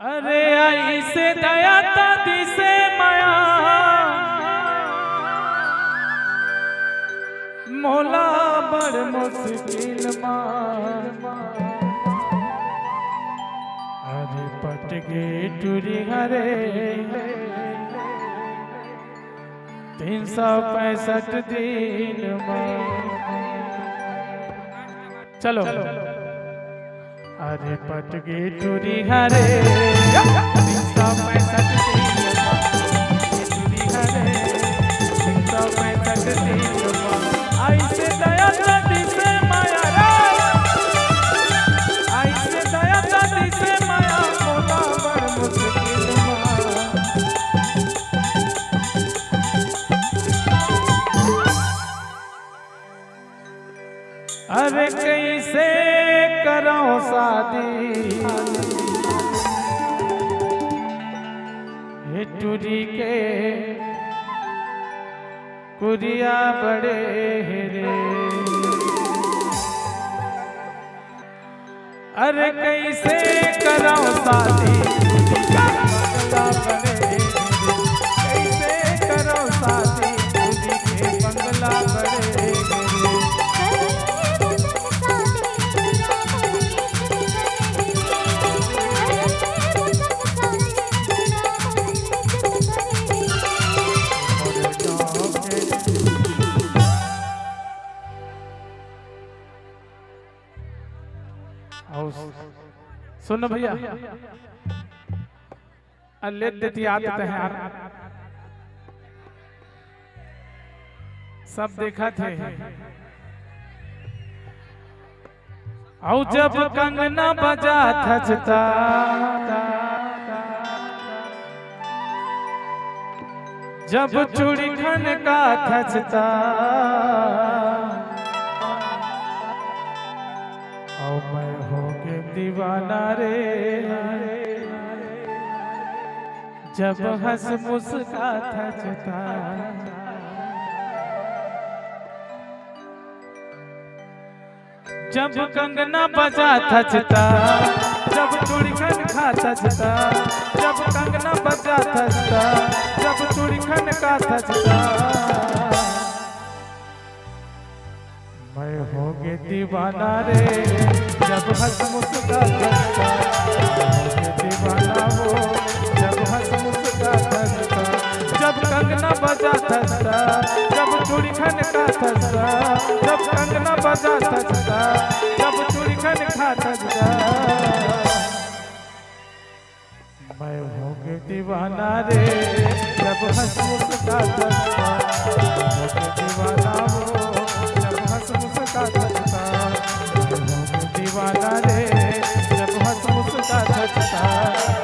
अरे आई से दया दादी से माया मोला बड़ मुश्किल अरे पट गे टूरी हरे 365 दिन चलो अरे पट गे टूरी हरे 365 टूरी हरे 365 दिन आई से दया दादी से माया आई से दया दादी से माया मोला बड़ मुश्किल अरे कैसे करो शादी हे टूरी के कुरिया बड़े रे अरे कैसे करो शादी बंगला बड़े कैसे करो शादी टूरी के बंगला बड़े सुनो भैया ले देती आदत है यार सब देखा थे और जब कंगना बजा थचता जब चूड़ी खन का थचता और मैं हो के दीवाना रे जब हंस मुस्का थचता जब कंगना बजा थचता जब चूड़ी खन खा थचता जब कंगना बजा थचता जब चूड़ी खन का थचता मैं हो गए दीवाना रे जब हंस मुस्का थचता दीवाना हो जब हंस मुस्का थचता जब कंगना बजा थचता जब चूड़ी खन का थचता जब कंगना बजा थचता जब चूड़ी खन खा थचता मैं हो गए दीवाना रे जब हंस मुस्का थचता दीवाना हो मुस्का थचता दीवाना रे जब हंस मुस्का थचता